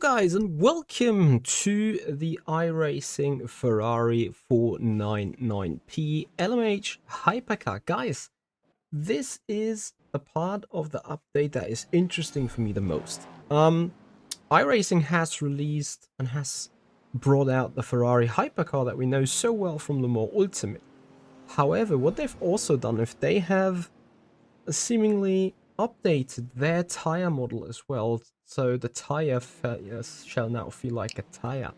guys, and welcome to the iRacing Ferrari 499p LMH Hypercar. Guys, this is a part of the update that is interesting for me the most. iRacing has released and has brought out the Ferrari Hypercar that we know so well from Le Mans Ultimate. However, what they've also done, if they have seemingly updated their tire model as well, so the tire shall now feel like a tire.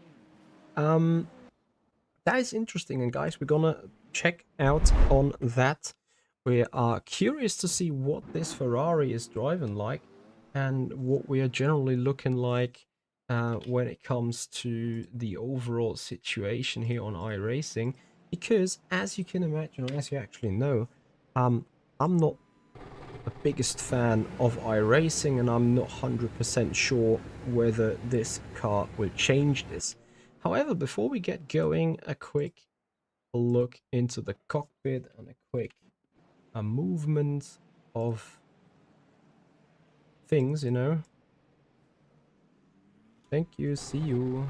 That is interesting, and guys, we're gonna check out on that. We are curious to see what this Ferrari is driving like and what we are generally looking like when it comes to the overall situation here on iRacing, because as you can imagine, or as you actually know, I'm not the biggest fan of iRacing, and I'm not 100% sure whether this car will change this. However, before we get going, a quick look into the cockpit and a quick movement of things, you know. Thank you, see you.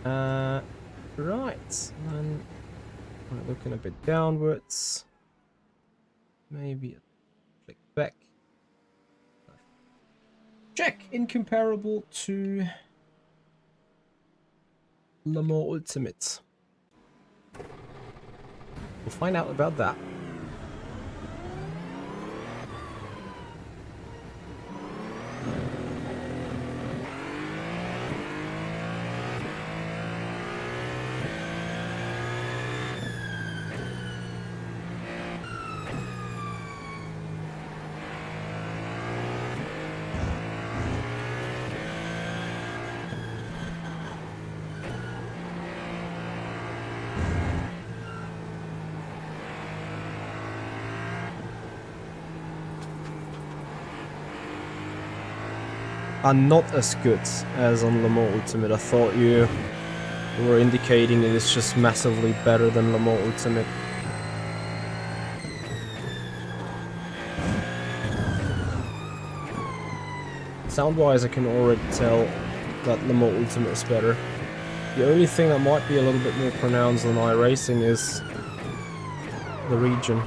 Right, and we're looking a bit downwards. Maybe click back. Check incomparable to Le Mans Ultimate. We'll find out about that. Are not as good as on Le Mans Ultimate. I thought you were indicating it is just massively better than Le Mans Ultimate. Sound-wise, I can already tell that Le Mans Ultimate is better. The only thing that might be a little bit more pronounced than iRacing is the region.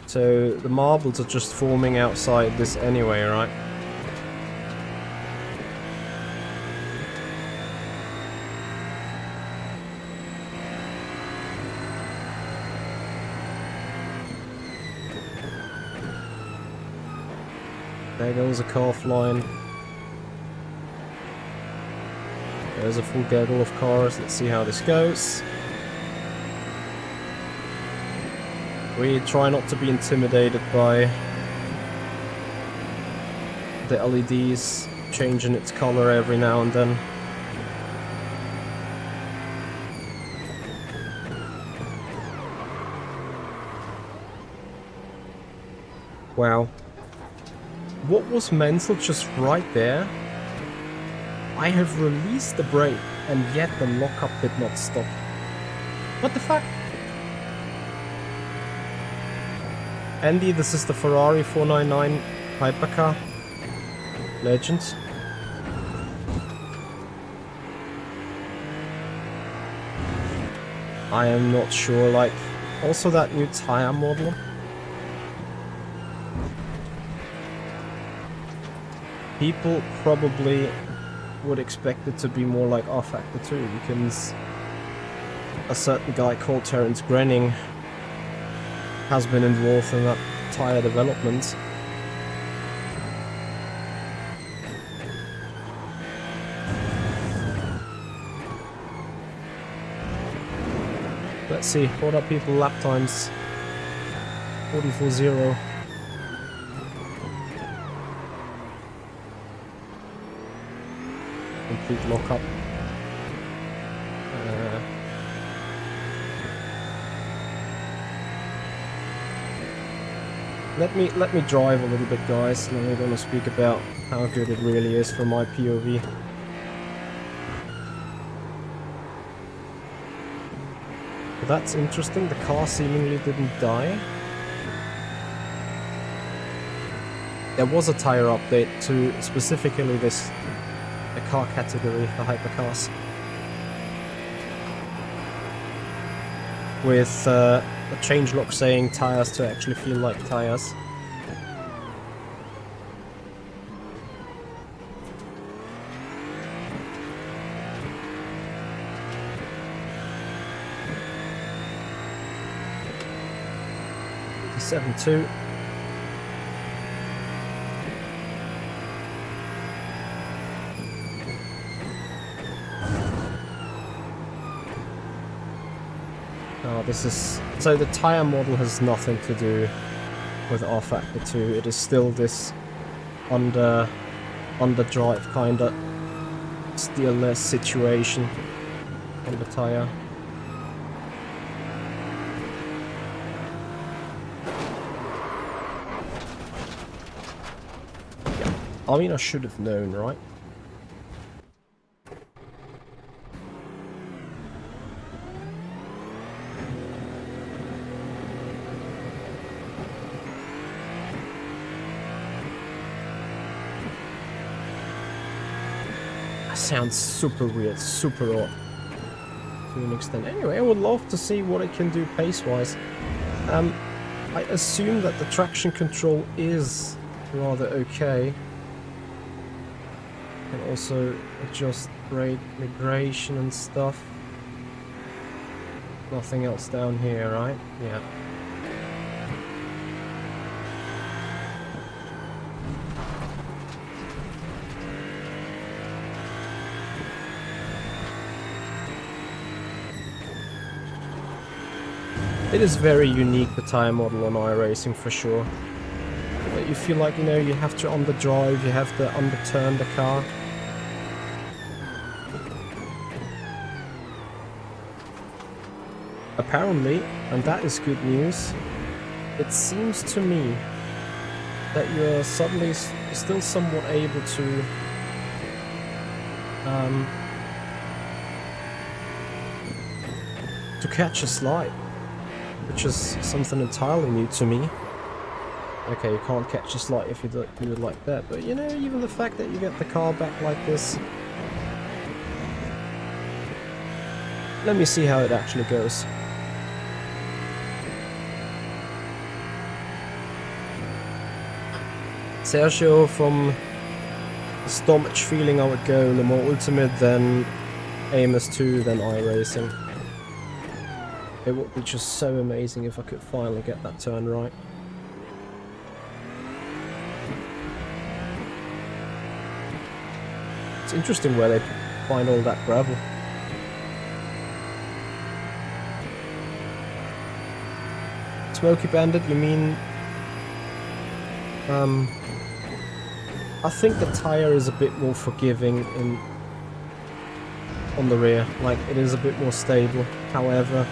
So the marbles are just forming outside this anyway, right? There goes a car flying. There's a full gaggle of cars. Let's see how this goes. We try not to be intimidated by the LEDs changing its color every now and then. Wow. What was mental just right there? I have released the brake and yet the lockup did not stop. What the fuck? Andy, this is the Ferrari 499 Hypercar. Legends. I am not sure, like, also that new tire model. People probably would expect it to be more like R-Factor 2, because a certain guy called Terence Grenning has been involved in that tire development. Let's see, what are people lap times? 44.0. Complete lockup. Let me drive a little bit, guys, and then we're gonna speak about how good it really is from my POV. that's interesting. The car seemingly didn't die. There was a tire update to specifically the car category, the hypercars, with a changelog saying tires to actually feel like tires. .2. Oh, this is... So the tire model has nothing to do with R-Factor 2. It is still this underdrive kinda steerless situation on the tire. I mean, I should have known, right? That sounds super weird, super odd to an extent. Anyway, I would love to see what it can do pace-wise. I assume that the traction control is rather okay. And also adjust brake migration and stuff. Nothing else down here, right? Yeah. It is very unique, the tire model on iRacing, for sure. But you feel like, you know, you have to underdrive, you have to underturn the car. Apparently, and that is good news, it seems to me that you're suddenly still somewhat able to catch a slide, which is something entirely new to me. Okay, you can't catch a slide if you do it like that, but you know, even the fact that you get the car back like this. Let me see how it actually goes. Sergio from the Stomach feeling I would go Le Mans Ultimate, then Amos 2, then iRacing. It would be just so amazing if I could finally get that turn right. It's interesting where they find all that gravel. Smoky Bandit, you mean... I think the tire is a bit more forgiving on the rear, like it is a bit more stable. However,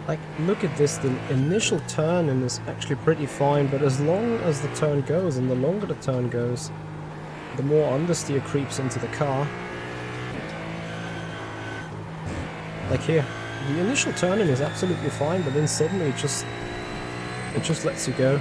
like look at this, the initial turn is actually pretty fine, but as long as the turn goes and the longer the turn goes, the more understeer creeps into the car. Like here, the initial turning is absolutely fine, but then suddenly it just lets you go.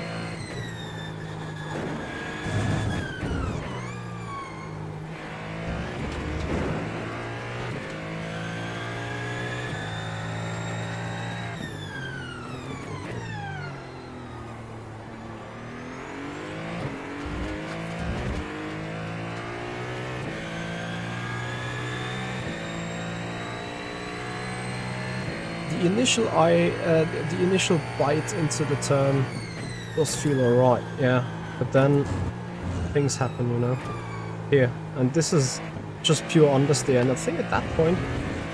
The initial bite into the turn does feel alright, yeah, but then things happen, you know, here, and this is just pure understeer, and I think at that point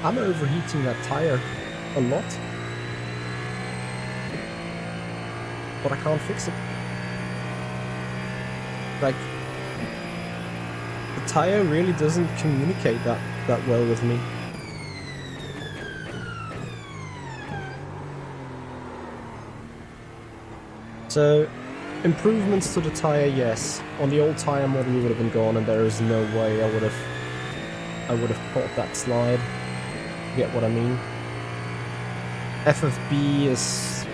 I'm overheating that tire a lot, but I can't fix it. Like, the tire really doesn't communicate that well with me. So, improvements to the tire, yes. On the old tire model, you would have been gone, and there is no way I would have caught that slide. You get what I mean? FFB is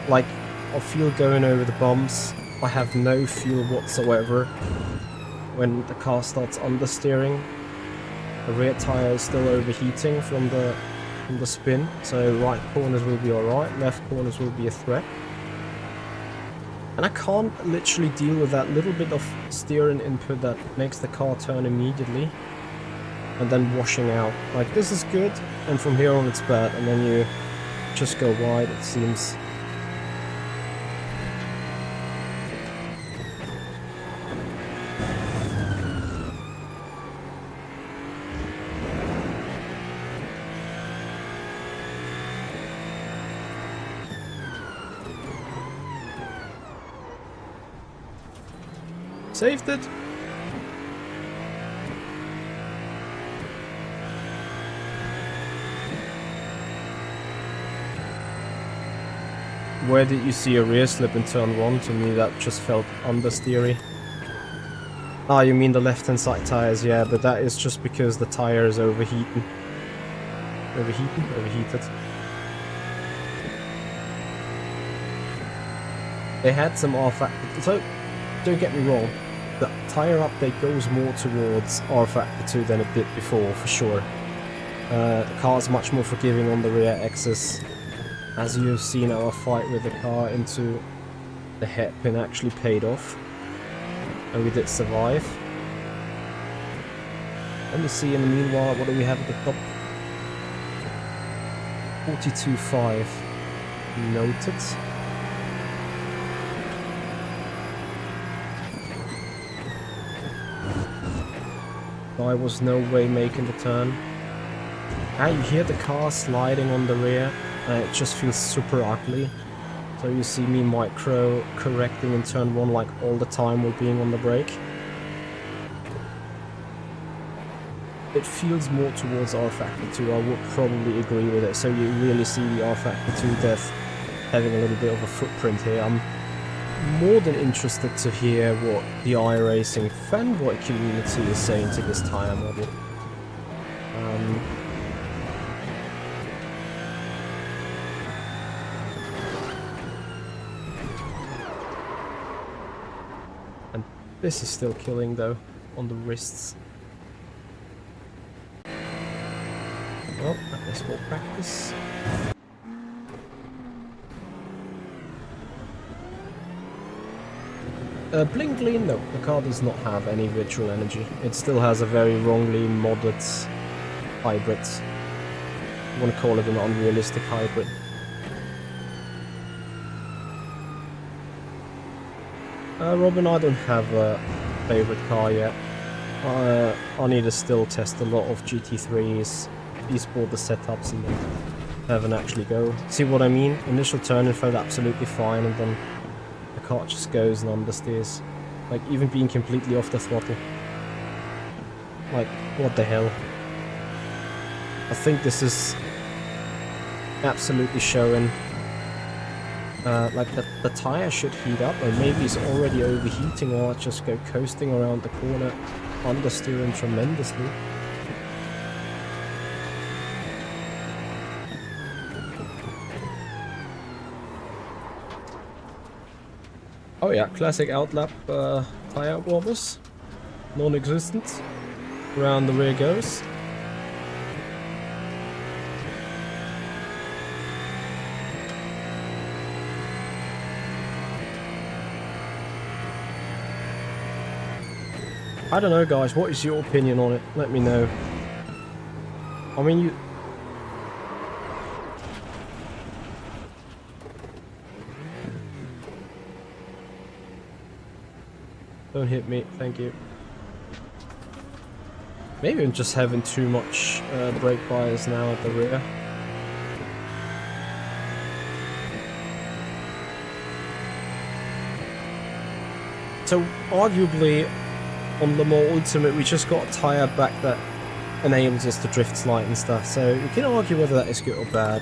like, I feel going over the bumps. I have no feel whatsoever when the car starts understeering. The rear tire is still overheating from the spin, so right corners will be alright, left corners will be a threat. And I can't literally deal with that little bit of steering input that makes the car turn immediately and then washing out. Like, this is good, and from here on it's bad, and then you just go wide, it seems. Saved it! Where did you see a rear slip in turn 1? To me that just felt understeery. Ah, you mean the left hand side tires, yeah, but that is just because the tire is overheating. Overheated. They had some R-Factor, so don't get me wrong, the tire update goes more towards R-Factor 2 than it did before, for sure. The car is much more forgiving on the rear axis. As you've seen, our fight with the car into the hairpin actually paid off. And we did survive. Let me see in the meanwhile, what do we have at the top? 42.5. Noted. I was no way making the turn. And you hear the car sliding on the rear, and it just feels super ugly. So you see me micro correcting in turn 1 like all the time while being on the brake. It feels more towards R-Factor 2, I would probably agree with it. So you really see the R-Factor 2 death having a little bit of a footprint here. I'm more than interested to hear what the iRacing fanboy community is saying to this tyre model. And this is still killing though, on the wrists. Well, I guess we'll practice. Bling Glean, no, the car does not have any virtual energy. It still has a very wrongly modded hybrid. I want to call it an unrealistic hybrid. Robin, I don't have a favorite car yet. I need to still test a lot of GT3s, esport the setups, and then have an actually go. See what I mean? Initial turn it felt absolutely fine, and then the car just goes and understeers. Like, even being completely off the throttle. Like, what the hell? I think this is absolutely showing like the tire should heat up, or maybe it's already overheating, or I just go coasting around the corner, understeering tremendously. Oh yeah, classic outlap tire wobbles. Non-existent. Around the rear goes. I don't know, guys, what is your opinion on it? Let me know. I mean, you... Don't hit me, thank you. Maybe I'm just having too much brake bias now at the rear. So, arguably, on Le Mans Ultimate, we just got a tyre back that enables us to drift slight and stuff, so you can argue whether that is good or bad.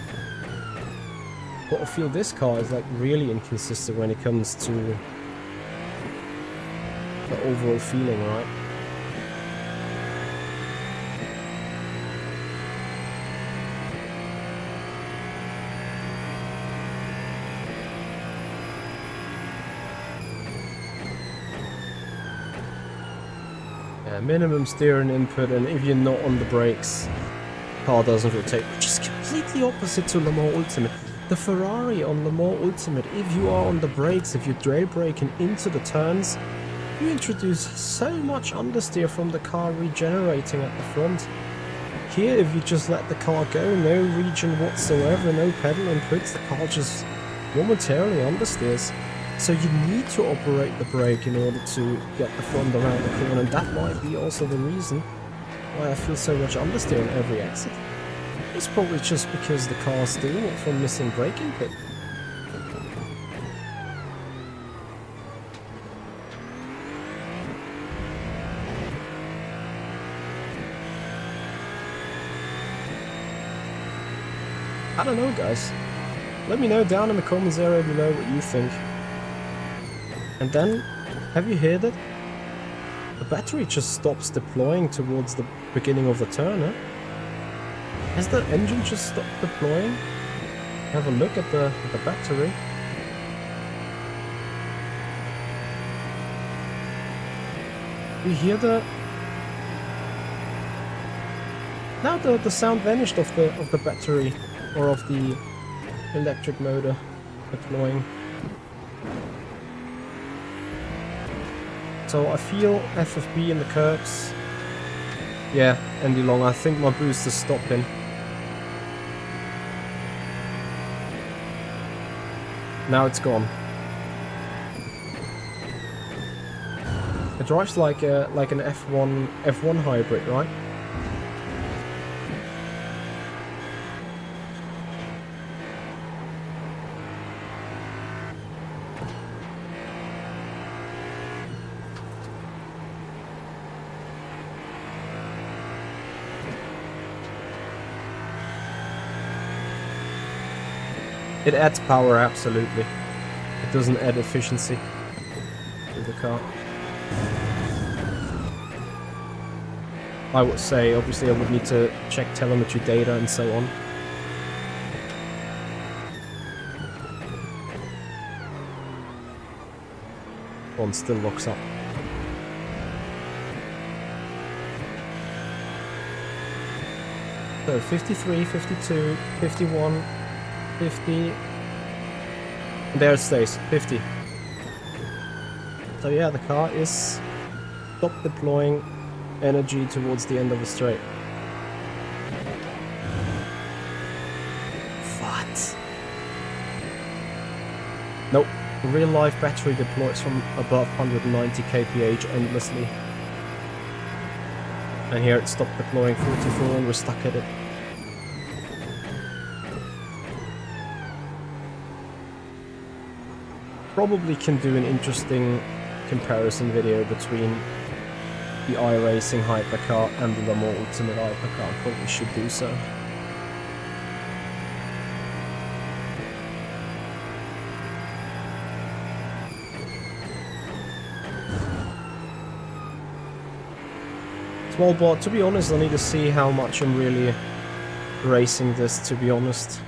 But I feel this car is like really inconsistent when it comes to the overall feeling, right? Minimum steering input, and if you're not on the brakes, car doesn't rotate, which is completely opposite to Le Mans Ultimate. The Ferrari on Le Mans Ultimate, if you are on the brakes, if you're trail braking into the turns, you introduce so much understeer from the car regenerating at the front. Here, if you just let the car go, no regen whatsoever, no pedal inputs, the car just momentarily understeers. So you need to operate the brake in order to get the front around the corner, and that might be also the reason why I feel so much understeer on every exit. It's probably just because the car's doing it from missing brake input. I don't know, guys. Let me know down in the comments area below what you think. And then, have you heard it? The battery just stops deploying towards the beginning of the turn, huh? Has the engine just stopped deploying? Have a look at the battery. You hear the... Now the sound vanished of the battery, or of the electric motor deploying. So I feel FFB in the curves. Yeah, Andy Long, I think my boost is stopping. Now it's gone. It drives like an F1 hybrid, right? It adds power, absolutely. It doesn't add efficiency to the car. I would say, obviously I would need to check telemetry data and so on. One still locks up. So 53, 52, 51, 50, there it stays, 50. So yeah, the car is stopped deploying energy towards the end of the straight. What? Nope, real life battery deploys from above 190 kph endlessly. And here it stopped deploying 44 and we're stuck at it. Probably can do an interesting comparison video between the iRacing Hypercar and the Le Mans Ultimate Hypercar. Probably should do so. Small bot, to be honest, I need to see how much I'm really racing this, to be honest.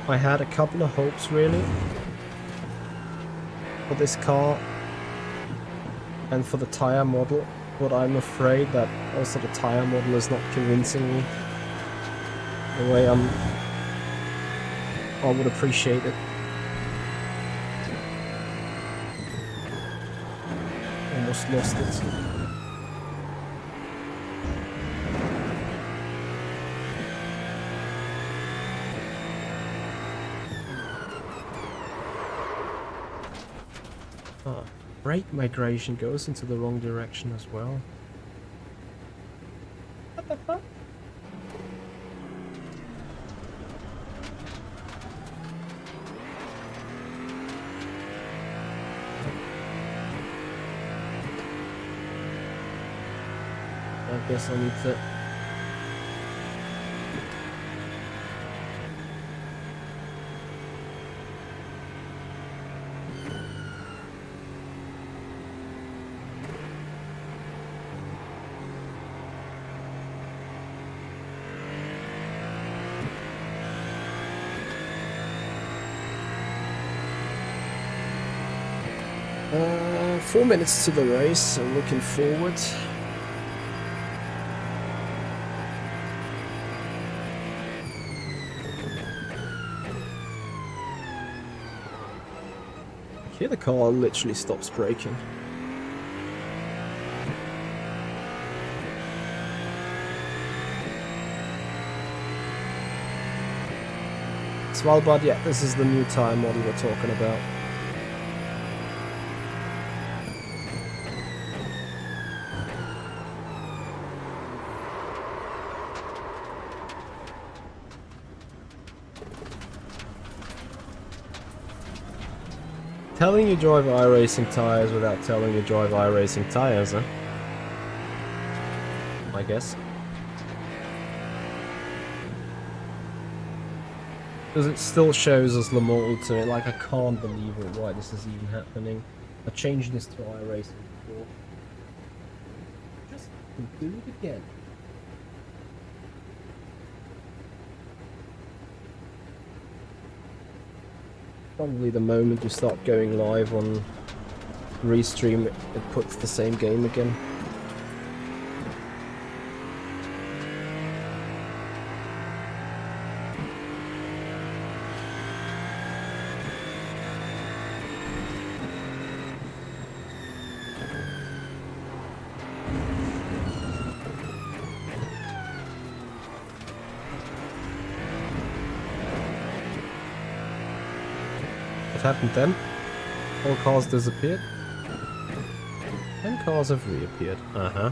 I had a couple of hopes, really, for this car and for the tire model, but I'm afraid that also the tire model is not convincing me the way I would appreciate it. Almost lost it. Brake migration goes into the wrong direction as well. What the fuck? I guess I need to... $4 minutes to the race, so looking forward. Here the car literally stops braking. Svalbard, yeah, this is the new tire model we're talking about. Telling you drive iRacing tires without telling you drive iRacing tires, huh? I guess. Because it still shows us Le Mans Ultimate, like I can't believe it, why this is even happening. I changed this to iRacing before. Just do it again. Probably the moment you start going live on Restream, it puts the same game again. What happened then? All cars disappeared? 10 cars have reappeared. Uh-huh.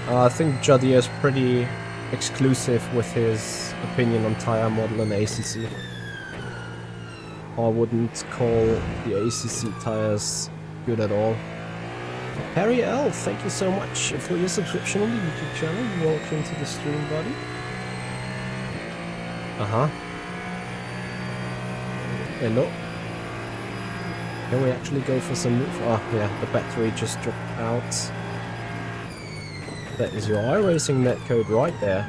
I think Juddy is pretty exclusive with his opinion on tire model and ACC. I wouldn't call the ACC tires good at all. Harry L, thank you so much for your subscription on the YouTube channel. Welcome to the stream, buddy. Uh-huh. Hello. Can we actually go for some move? Ah, yeah, the battery just dropped out. That is your iRacing netcode right there.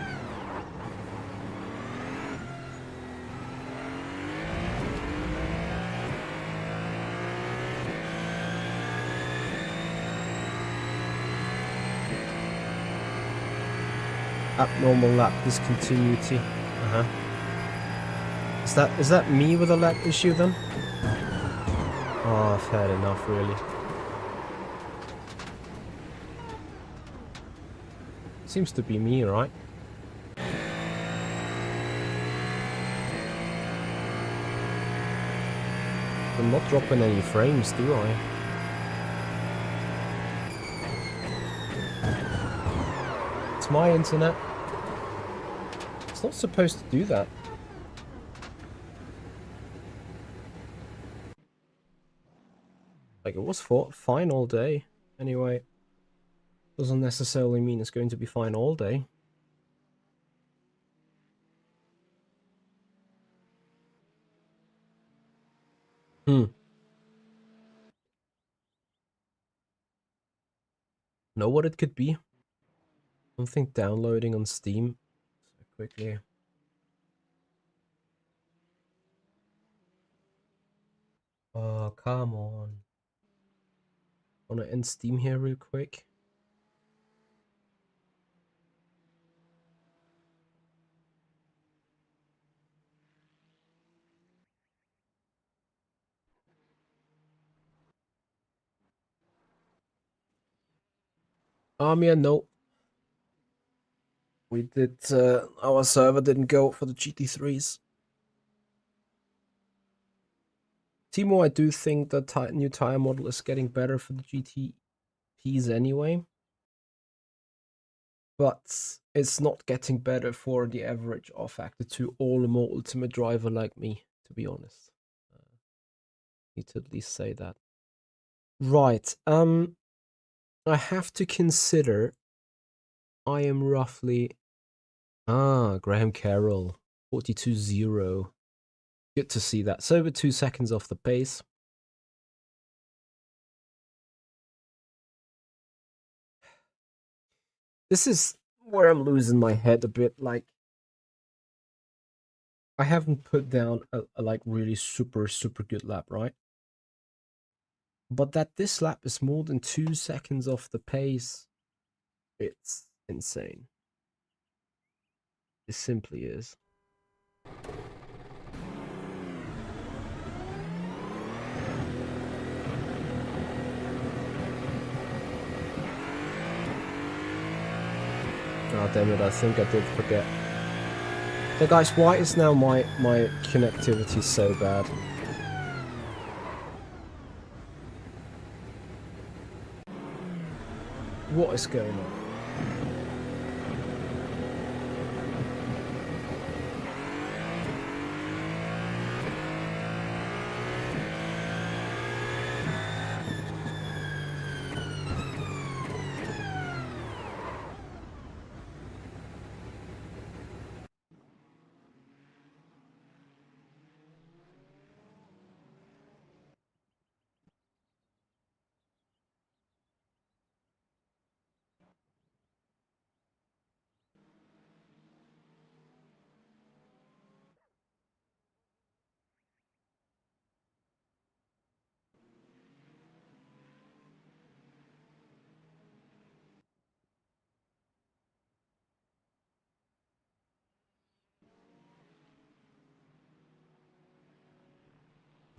Abnormal lap discontinuity. Uh-huh. Is that me with a lap issue then? Oh, fair enough, really. Seems to be me, right? I'm not dropping any frames, do I? It's my internet. It's not supposed to do that. Like, it was fine all day. Anyway, doesn't necessarily mean it's going to be fine all day. Know what it could be? Something downloading on Steam. So quickly. Oh, come on. Wanna end Steam here real quick? Yeah, no. We did, our server didn't go for the GT3s. Timo, I do think the new tire model is getting better for the GTPs anyway. But it's not getting better for the average R-Factor 2 or more ultimate driver like me, to be honest. Need to at least say that. Right, I have to consider I am roughly... Graham Carroll, 42.0. Good to see that. So over 2 seconds off the pace. This is where I'm losing my head a bit. Like, I haven't put down a like really super good lap, right? But that this lap is more than 2 seconds off the pace, it's insane. It simply is. Oh damn it, I think I did forget. So guys, why is now my connectivity so bad? What is going on?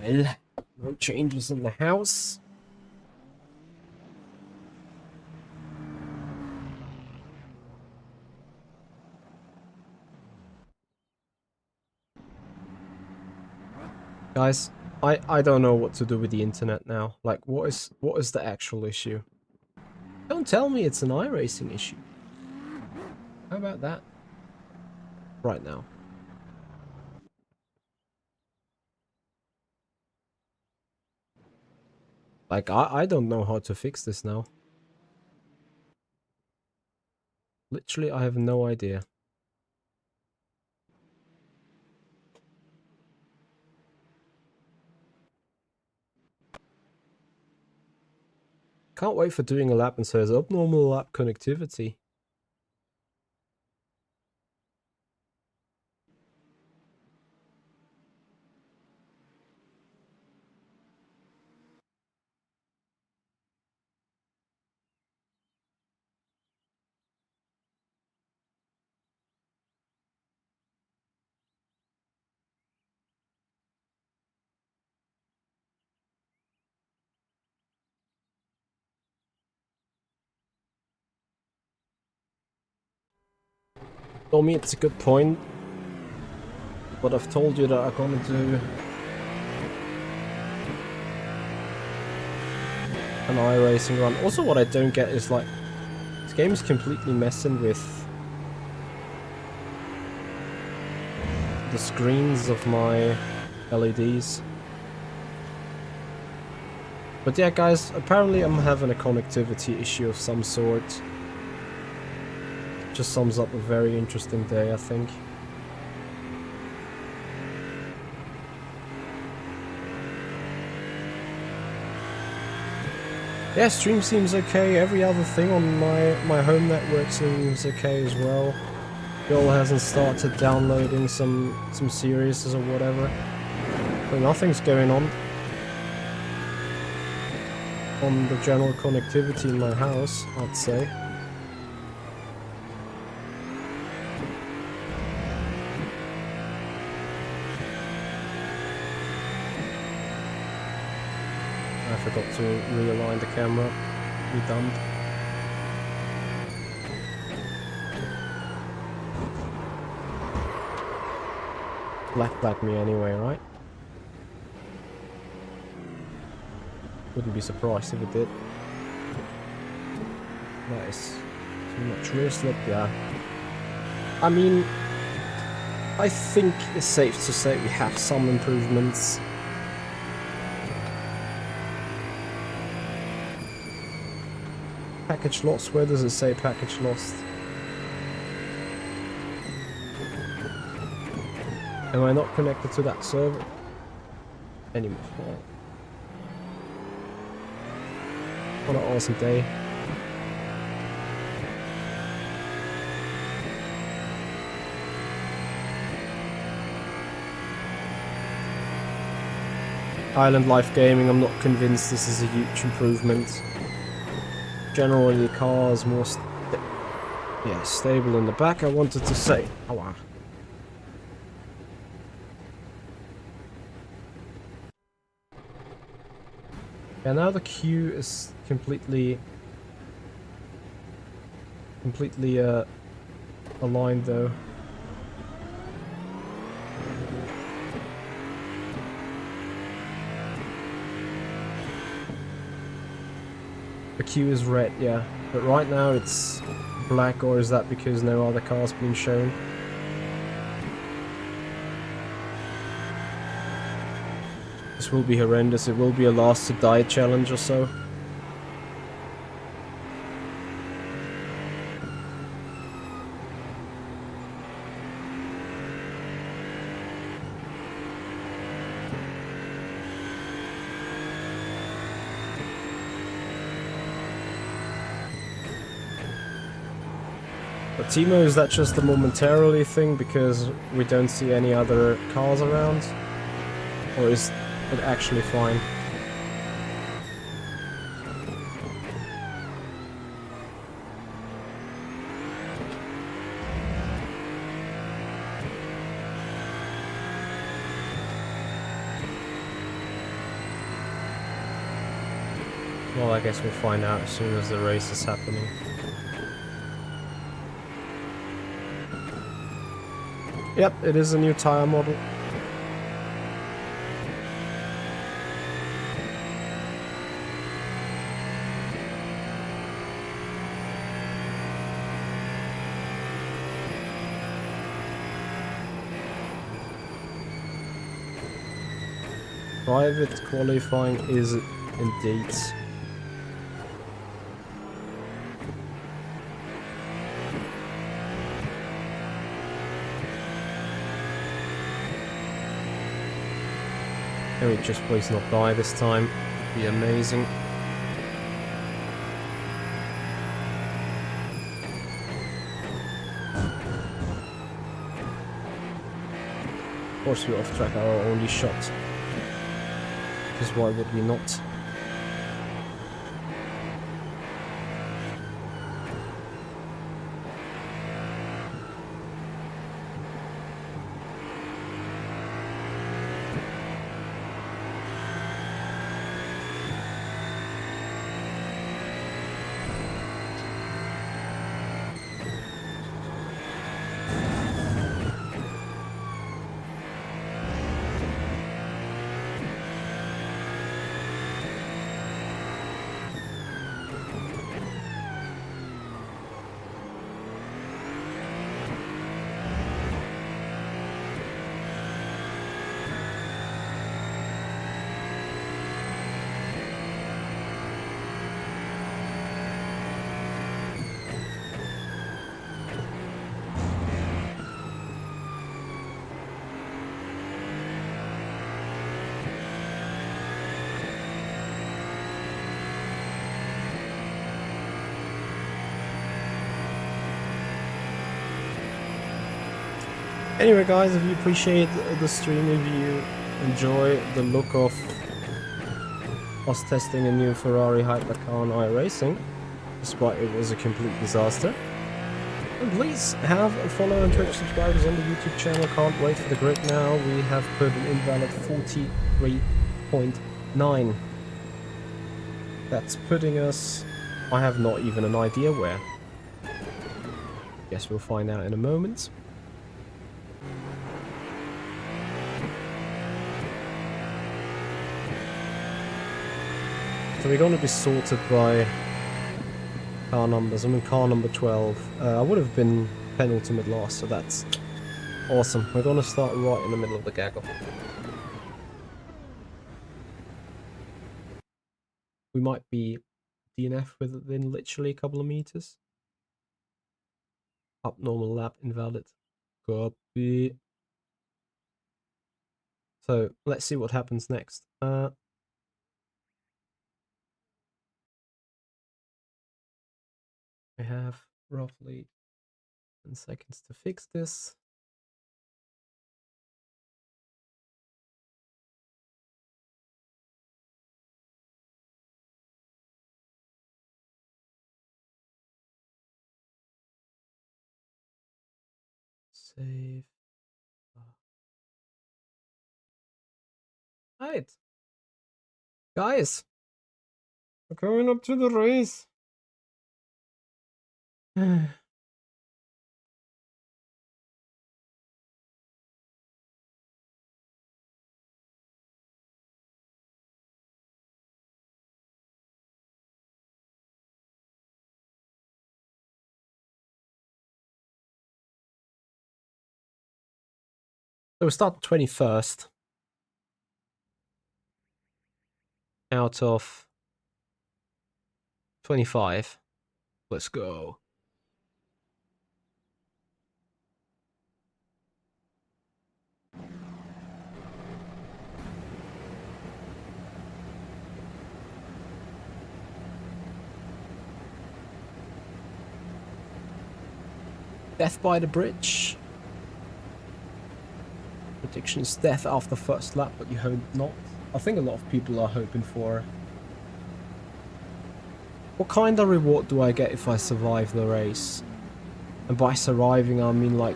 Well, no changes in the house. Guys, I don't know what to do with the internet now. Like, what is the actual issue? Don't tell me it's an iRacing issue. How about that? Right now. Like, I don't know how to fix this now. Literally, I have no idea. Can't wait for doing a lap and says abnormal lap connectivity. Tommy, it's a good point. But I've told you that I'm gonna do an iRacing run. Also, what I don't get is like, this game is completely messing with the screens of my LEDs. But yeah, guys, apparently I'm having a connectivity issue of some sort. Just sums up a very interesting day, I think. Yeah, stream seems okay. Every other thing on my home network seems okay as well. Bill hasn't started downloading some series or whatever. But nothing's going on the general connectivity in my house, I'd say. I forgot to realign the camera. Redundant. Black me anyway, right? Wouldn't be surprised if it did. That is too much rear slip, yeah. I mean, I think it's safe to say we have some improvements. Package lost, where does it say package lost? Am I not connected to that server anymore? What an awesome day. Island Life Gaming, I'm not convinced this is a huge improvement. Generally the car is more Yeah, stable in the back, I wanted to say. Oh, wow. Yeah, now the queue is completely aligned though. The queue is red, yeah. But right now it's black, or is that because no other car's been shown? This will be horrendous. It will be a last to die challenge or so. But Timo, is that just a momentarily thing because we don't see any other cars around? Or is it actually fine? Well, I guess we'll find out as soon as the race is happening. Yep, it is a new tire model. Private qualifying is indeed. Can we just please not die this time? It'd be amazing. Of course we off track our only shot. Because why would we not? Anyway guys, if you appreciate the stream, if you enjoy the look of us testing a new Ferrari Hypercar on iRacing, despite it was a complete disaster, and please have a follow and Twitch subscribers on the YouTube channel. Can't wait for the grid now. We have put an invalid 43.9. That's putting us, I have not even an idea where. Guess we'll find out in a moment. So we're going to be sorted by car numbers. I'm in car number 12. I would have been penultimate last, so that's awesome. We're going to start right in the middle of the gaggle. We might be DNF within literally a couple of meters. Up normal lap, invalid. Copy. So let's see what happens next. We have roughly 10 seconds to fix this. Save. Right. Guys, we're coming up to the race. So we start 21st out of 25. Let's go. Death by the bridge. Prediction is death after first lap, but you hope not. I think a lot of people are hoping for. What kind of reward do I get if I survive the race? And by surviving, I mean like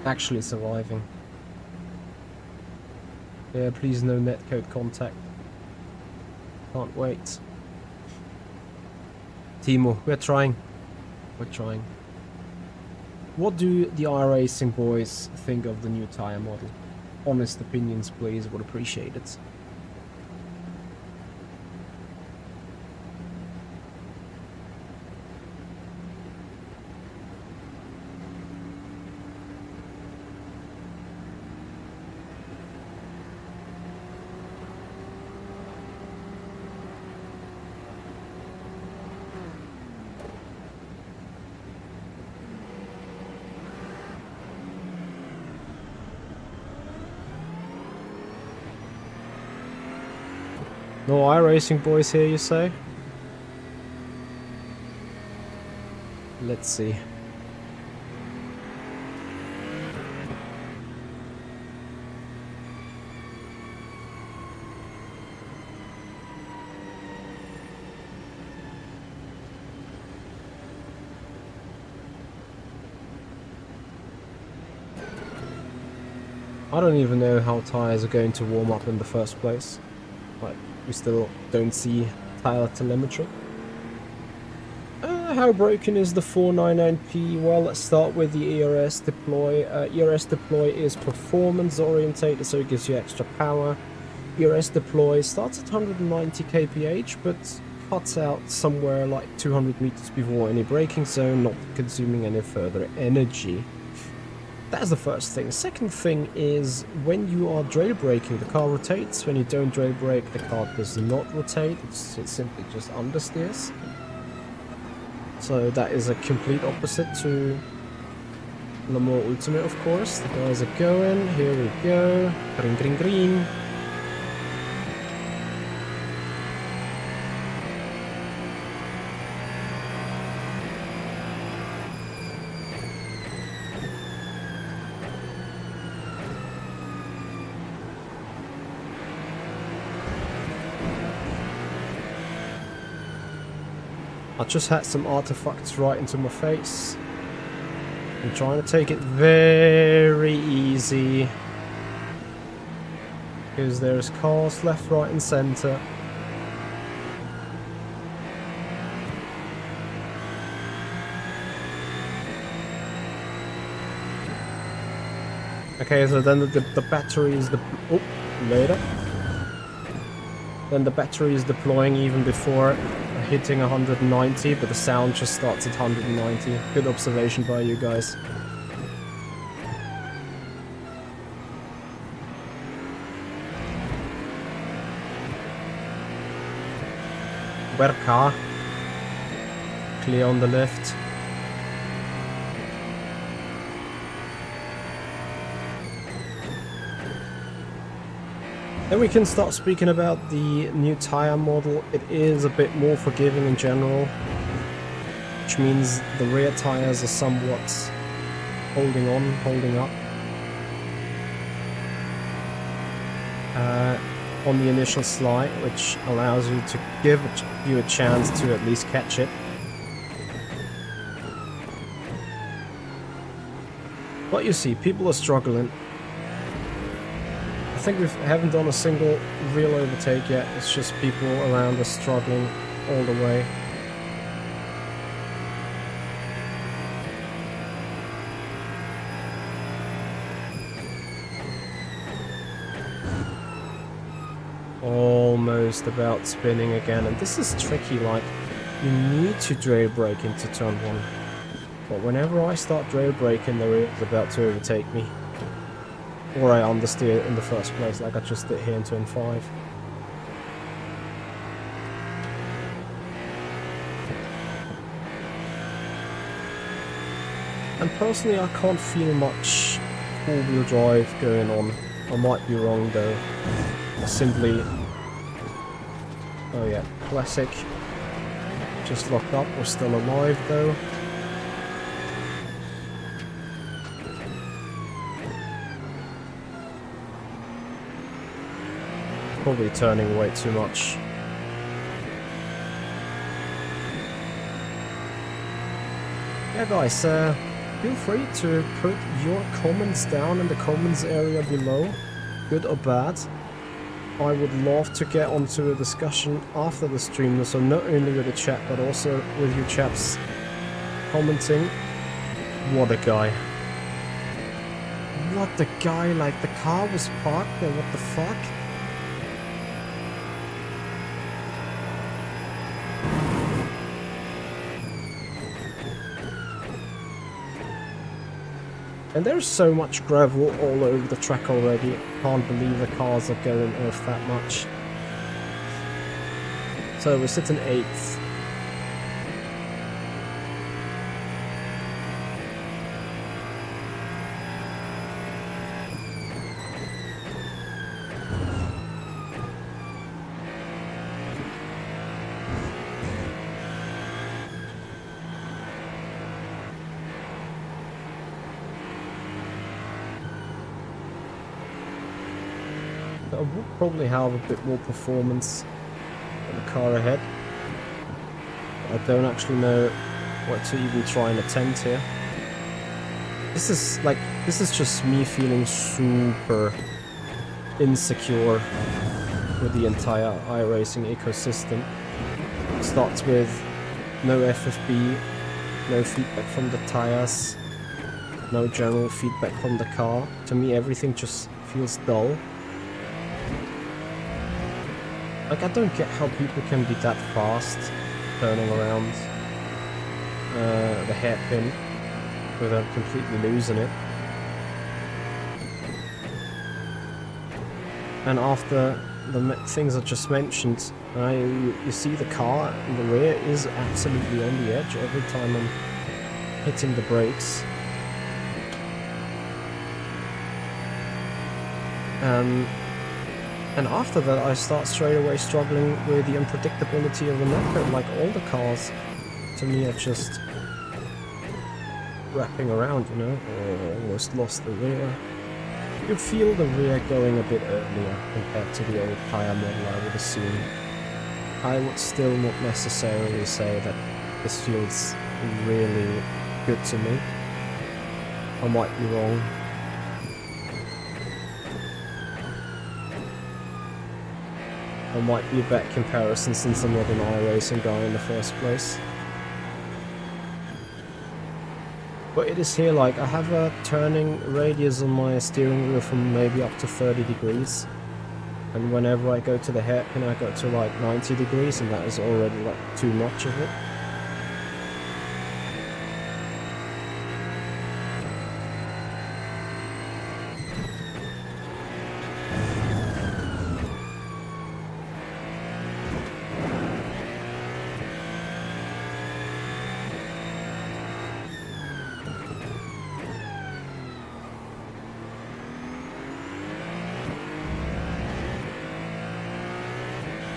actually surviving. Yeah, please no netcode contact. Can't wait. Timo, we're trying. We're trying. What do the iRacing boys think of the new tire model? Honest opinions, please. Would appreciate it. No iRacing boys here, you say? Let's see. I don't even know how tires are going to warm up in the first place. Like, we still don't see tire telemetry. How broken is the 499p? Well, let's start with the ERS deploy. ERS deploy is performance orientated, so it gives you extra power. ERS deploy starts at 190 kph, but cuts out somewhere like 200 meters before any braking zone, not consuming any further energy. That's the first thing. Second thing is when you are drail braking, the car rotates. When you don't drail brake, the car does not rotate. It simply just understeers. So that is a complete opposite to Le Mans Ultimate, of course. The guys are going. Here we go. Green, green, green. I just had some artifacts right into my face. I'm trying to take it very easy. Because there's cars left, right and centre. Okay, so then the battery is later. Then the battery is deploying even before hitting 190, but the sound just starts at 190. Good observation by you guys. Hypercar. Clear on the left. Then we can start speaking about the new tire model. It is a bit more forgiving in general, which means the rear tires are somewhat holding up. On the initial slide, which allows you to give you a chance to at least catch it. But you see, people are struggling. I think we haven't done a single real overtake yet. It's just people around us struggling all the way. Almost about spinning again, and this is tricky. Like, you need to drail brake into turn 1, but whenever I start drail braking, they're about to overtake me, or I understeer in the first place, like I just did here in turn 5. And personally, I can't feel much four-wheel drive going on. I might be wrong though. Simply, oh yeah, classic. Just locked up. We're still alive though. Probably turning way too much. Yeah, guys, feel free to put your comments down in the comments area below, good or bad. I would love to get onto a discussion after the stream, so not only with the chat, but also with you chaps commenting. What a guy. What the guy, like the car was parked there, what the fuck? And there's so much gravel all over the track already. I can't believe the cars are going off that much. So we're sitting 8th. I would probably have a bit more performance than the car ahead. But I don't actually know what to even try and attempt here. This is just me feeling super insecure with the entire iRacing ecosystem. It starts with no FFB, no feedback from the tires, no general feedback from the car. To me, everything just feels dull. Like, I don't get how people can be that fast turning around the hairpin without completely losing it. And after the things I just mentioned, you see the car in the rear is absolutely on the edge every time I'm hitting the brakes. And after that, I start straight away struggling with the unpredictability of the netcode. Like, all the cars, to me, are just wrapping around, you know, or almost lost the rear. You feel the rear going a bit earlier compared to the old tire model, I would assume. I would still not necessarily say that this feels really good to me. I might be wrong. It might be a bad comparison since I'm not an iRacing guy in the first place. But it is here, like, I have a turning radius on my steering wheel from maybe up to 30 degrees. And whenever I go to the hairpin, I go to like 90 degrees, and that is already like too much of it.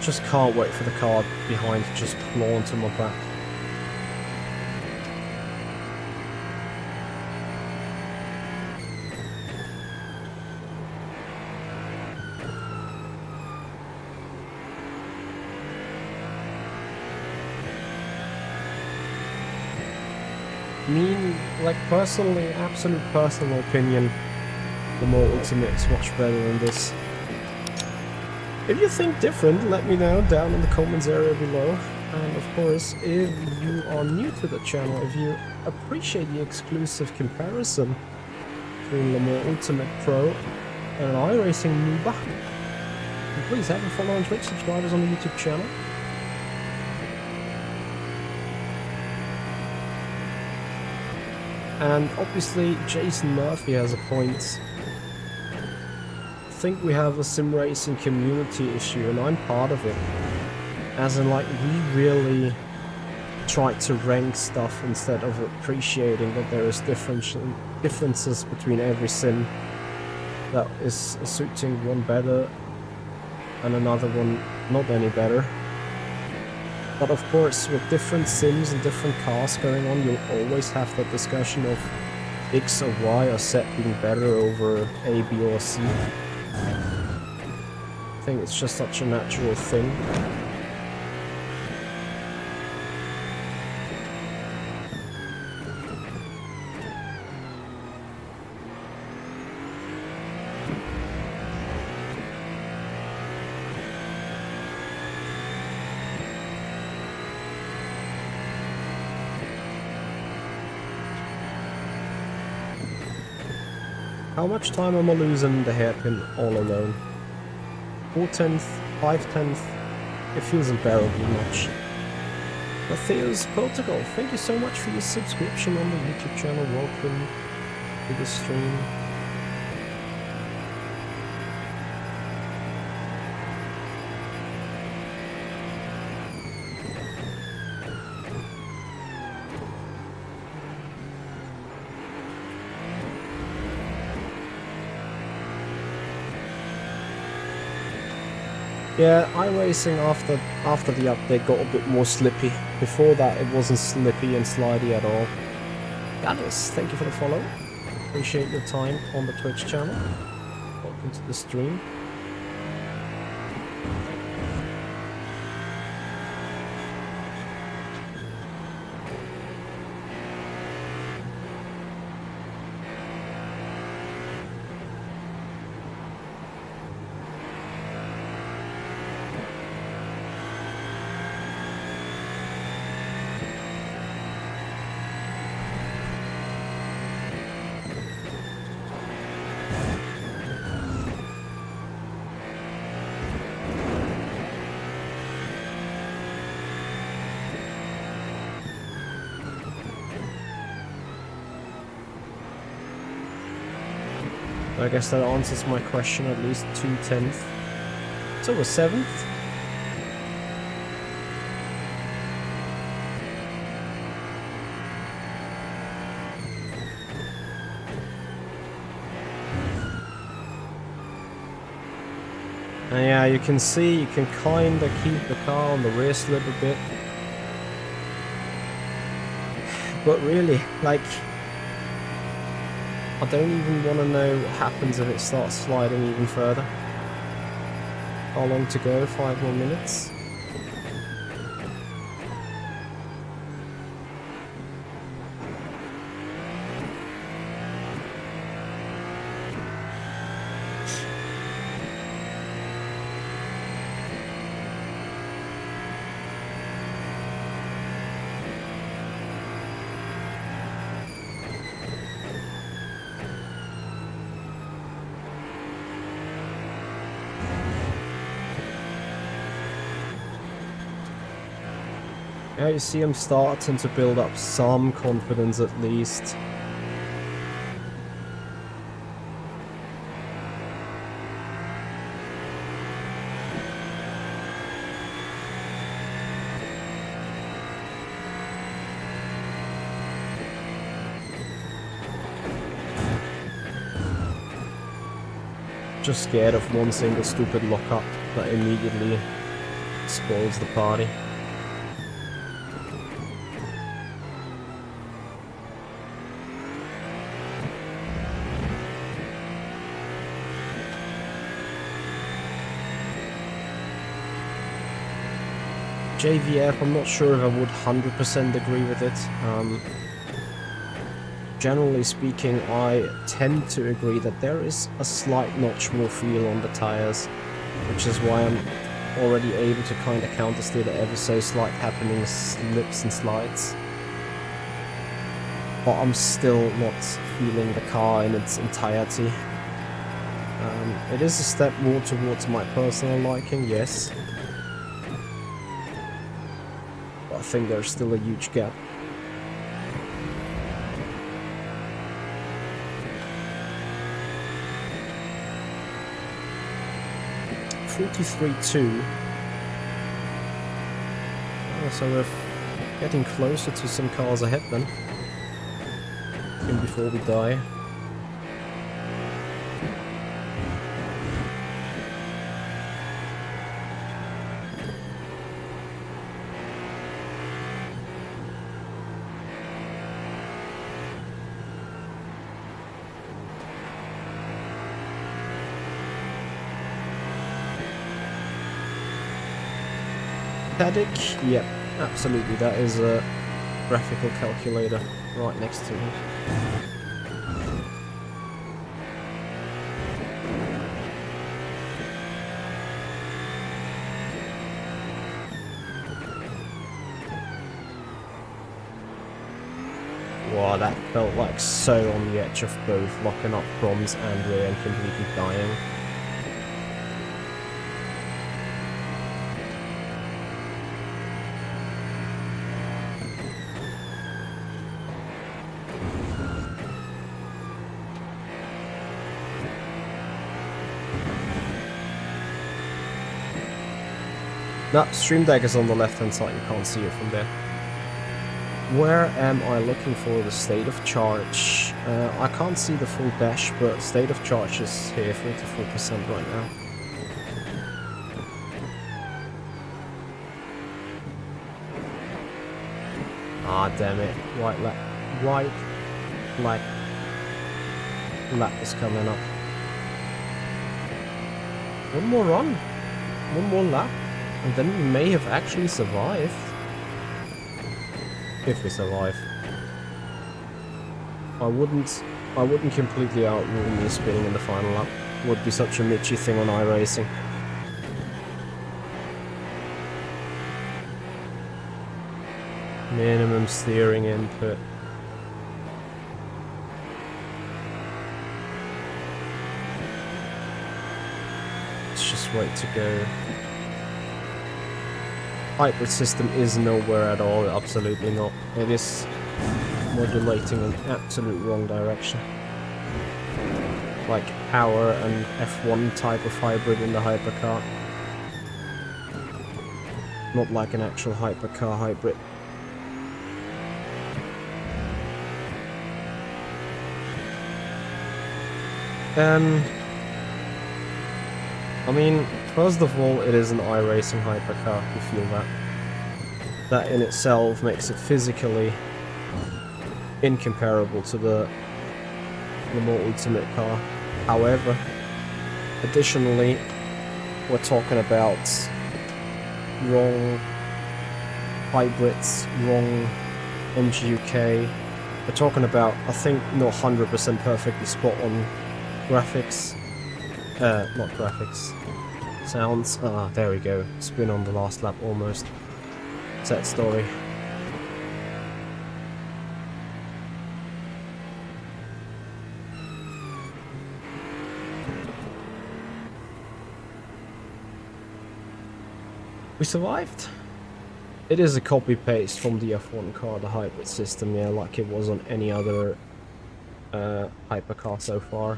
Just can't wait for the car behind to just plow onto my back. mean, like personally, absolute personal opinion, the more Ultimate is much better than this. If you think different, let me know down in the comments area below. And of course, if you are new to the channel, if you appreciate the exclusive comparison between Le Mans Ultimate Pro and an iRacing Nuba, then please have a follow on Twitch, subscribers on the YouTube channel. And obviously, Jason Murphy has a point. I think we have a sim racing community issue, and I'm part of it. As in, like, we really try to rank stuff instead of appreciating that there is differences between every sim that is suiting one better and another one not any better. But of course, with different sims and different cars going on, you'll always have that discussion of X or Y or Z being better over A, B or C. I think it's just such a natural thing. How much time am I losing the hairpin all alone? 4/10, 5/10, it feels unbearably much. Matthias Portugal, thank you so much for your subscription on the YouTube channel. Welcome to the stream. Yeah, iRacing after the update got a bit more slippy. Before that, it wasn't slippy and slidey at all. Gallus, thank you for the follow. Appreciate your time on the Twitch channel. Welcome to the stream. I guess that answers my question, at least 2/10. So we're 7th. And yeah, you can see, you can kinda keep the car on the rear slip a bit. But really, like, I don't even want to know what happens if it starts sliding even further. How long to go? 5 more minutes. Yeah, you see him starting to build up some confidence at least. Just scared of one single stupid lockup that immediately spoils the party. JVF, I'm not sure if I would 100% agree with it. generally speaking, I tend to agree that there is a slight notch more feel on the tires, which is why I'm already able to kind of countersteer the ever so slight happening slips and slides. But I'm still not feeling the car in its entirety. It is a step more towards my personal liking, yes. But I think there's still a huge gap. .43.2. Oh, so we're getting closer to some cars ahead then. Even before we die. Static? Yep, absolutely. That is a graphical calculator right next to it. Wow, that felt like so on the edge of both locking up proms and rear and completely dying. No, Stream Deck is on the left hand side, you can't see it from there. Where am I looking for the state of charge? I can't see the full dash, but state of charge is here, 44% right now. Ah, damn it. White lap is coming up. One more run. One more lap. And then we may have actually survived. If we survive. I wouldn't completely outrule me spinning in the final lap. Would be such a Mitchy thing on iRacing. Minimum steering input. Let's just wait to go. Hybrid system is nowhere at all, absolutely not. It is modulating in absolute wrong direction. Like power and F1 type of hybrid in the Hypercar. Not like an actual Hypercar hybrid. I mean, first of all, it is an iRacing Hypercar, you feel that. That in itself makes it physically incomparable to the more ultimate car. However, additionally, we're talking about wrong hybrids, wrong MGUK. We're talking about, I think, not 100% perfectly spot on graphics. Not graphics. Sounds. Ah, there we go. Spin on the last lap almost. Sad story. We survived. It is a copy-paste from the F1 car, the hybrid system, yeah, like it was on any other hypercar so far.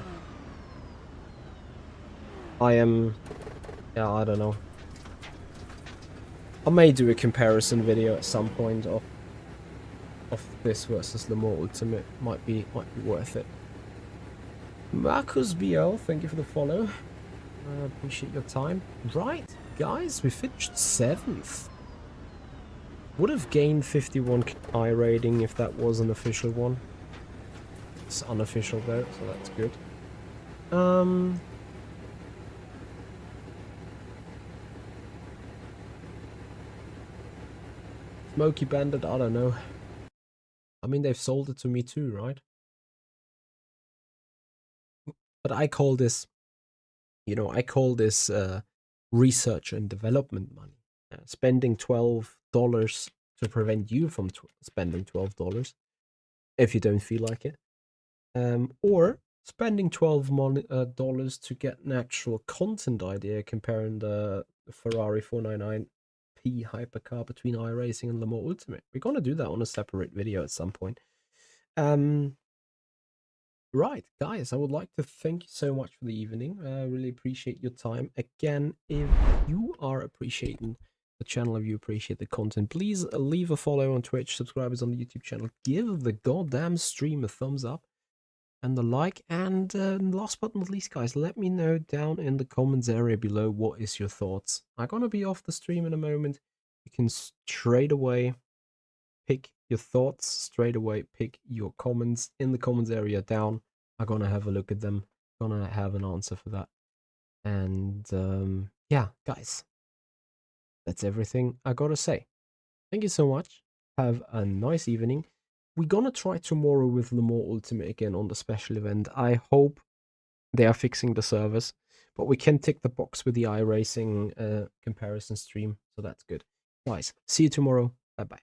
Yeah, I don't know. I may do a comparison video at some point of this versus the more ultimate. Might be worth it. Marcus BL, thank you for the follow. I appreciate your time. Right, guys, we finished 7th. Would have gained 51 I rating if that was an official one. It's unofficial though, so that's good. Smoky Bandit, I don't know. I mean, they've sold it to me too, right? But I call this, I call this research and development money. Spending $12 to prevent you from spending $12 if you don't feel like it. Or spending $12 to get an actual content idea comparing the Ferrari 499p hypercar between iRacing and LMH Ultimate. We're gonna do that on a separate video at some point. Right, guys, I would like to thank you so much for the evening. I really appreciate your time. Again, if you are appreciating the channel, if you appreciate the content, please leave a follow on Twitch, subscribers on the YouTube channel, give the goddamn stream a thumbs up and the like. And last but not least, guys, let me know down in the comments area below what is your thoughts. I'm gonna be off the stream in a moment. You can straight away pick your thoughts, straight away pick your comments in the comments area down. I'm gonna have a look at them, gonna have an answer for that. And yeah, guys, that's everything I gotta say. Thank you so much. Have a nice evening. We're gonna try tomorrow with LMH Ultimate again on the special event. I hope they are fixing the servers, but we can tick the box with the iRacing comparison stream, so that's good. Guys, see you tomorrow. Bye bye.